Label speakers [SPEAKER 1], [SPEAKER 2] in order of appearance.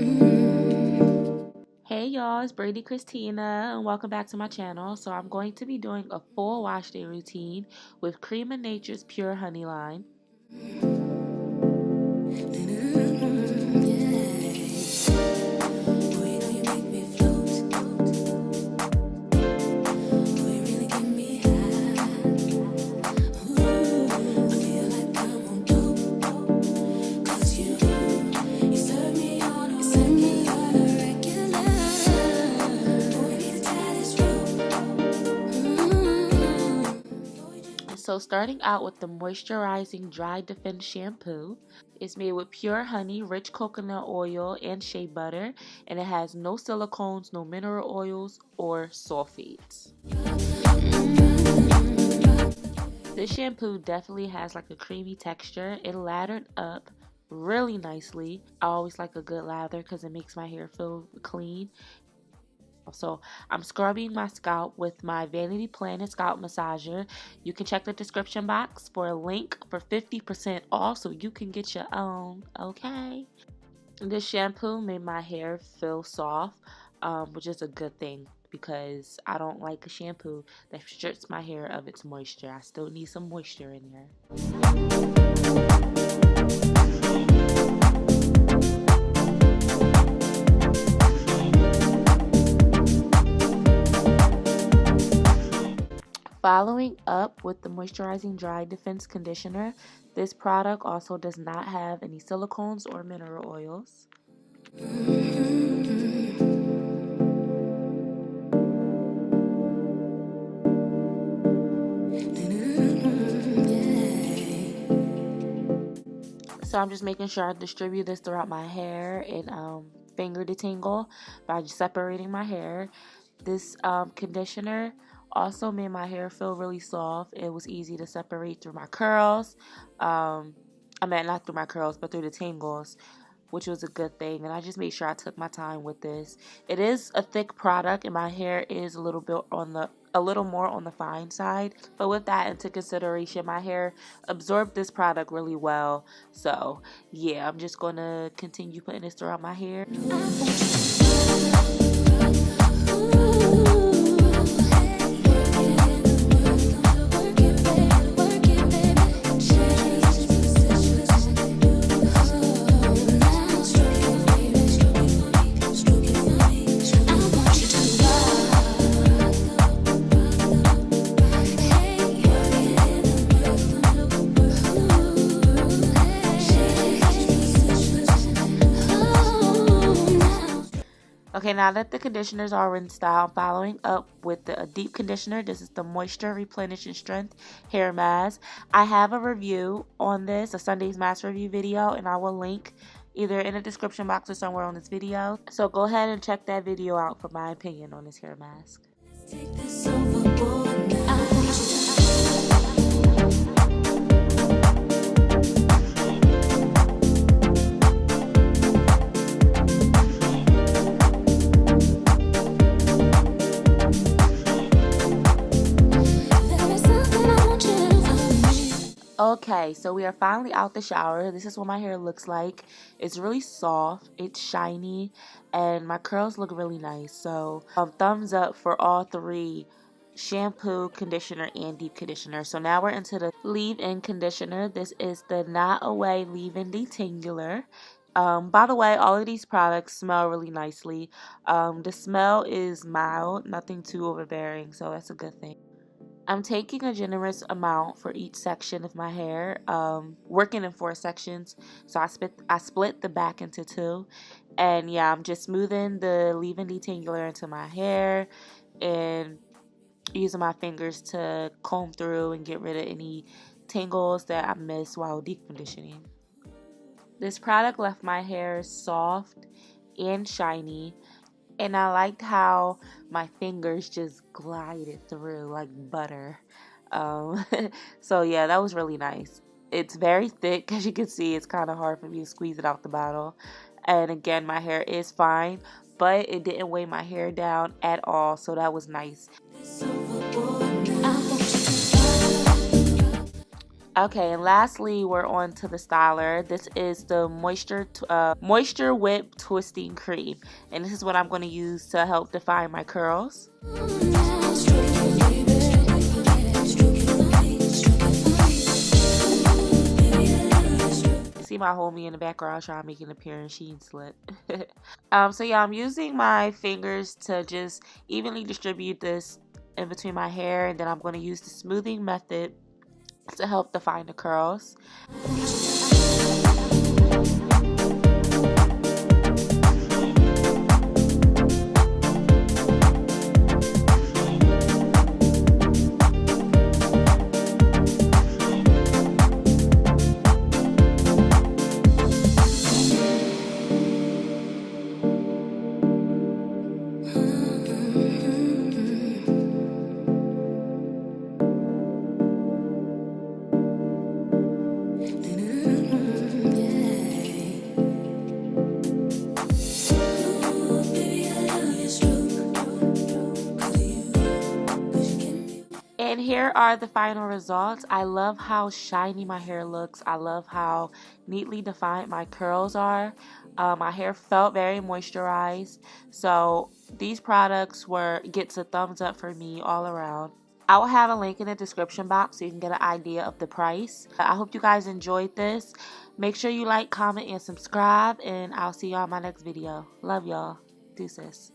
[SPEAKER 1] Hey y'all, it's Brandi Christina and welcome back to my channel. So I'm going to be doing a full wash day routine with Creme and Nature's Pure Honey line. So starting out with the Moisturizing Dry Defense Shampoo. It's made with pure honey, rich coconut oil, and shea butter, and it has no silicones, no mineral oils, or sulfates. This shampoo definitely has like a creamy texture. It lathered up really nicely. I always like a good lather because it makes my hair feel clean. So I'm scrubbing my scalp with my Vanity Planet scalp massager. You can check the description box for a link for 50% off so you can get your own, okay? This shampoo made my hair feel soft, which is a good thing because I don't like a shampoo that strips my hair of its moisture. I still need some moisture in here. Following up with the Moisturizing Dry Defense Conditioner, this product also does not have any silicones or mineral oils. So I'm just making sure I distribute this throughout my hair and finger detangle by just separating my hair. This conditioner also made my hair feel really soft. It was easy to separate through my curls. I mean, not through my curls, but through the tangles, which was a good thing. And I just made sure I took my time with this. It is a thick product, and my hair is a little more on the fine side. But with that into consideration, my hair absorbed this product really well. So yeah, I'm just gonna continue putting this throughout my hair. Okay, now that the conditioners are rinsed out, I'm following up with a deep conditioner. This is the Moisture Replenish and Strength Hair Mask. I have a review on this, a Sunday's Mask review video, and I will link either in the description box or somewhere on this video. So go ahead and check that video out for my opinion on this hair mask. Let's take this overboard. Okay, so we are finally out the shower. This is what my hair looks like. It's really soft, it's shiny, and my curls look really nice. So thumbs up for all three: shampoo, conditioner, and deep conditioner. So now we're into the leave-in conditioner. This is the Not Away Leave-In Detangler. By the way, all of these products smell really nicely. The smell is mild, nothing too overbearing, so that's a good thing. I'm taking a generous amount for each section of my hair, working in 4 sections. So I split the back into 2. And yeah, I'm just smoothing the leave-in detangler into my hair and using my fingers to comb through and get rid of any tangles that I missed while deep conditioning. This product left my hair soft and shiny. And I liked how my fingers just glided through like butter. So yeah, that was really nice. It's very thick, as you can see. It's kind of hard for me to squeeze it out the bottle. And again, my hair is fine, but it didn't weigh my hair down at all. So that was nice. Okay, and lastly, we're on to the styler. This is the Moisture Whip Twisting Cream, and this is what I'm going to use to help define my curls. See my homie in the background trying to make an appearance. She ain't slip. So yeah, I'm using my fingers to just evenly distribute this in between my hair, and then I'm going to use the smoothing method to help define the curls. And here are the final results. I love how shiny my hair looks. I love how neatly defined my curls are. My hair felt very moisturized. So these products gets a thumbs up for me all around. I will have a link in the description box so you can get an idea of the price. I hope you guys enjoyed this. Make sure you like, comment, and subscribe. And I'll see y'all in my next video. Love y'all. Deuces.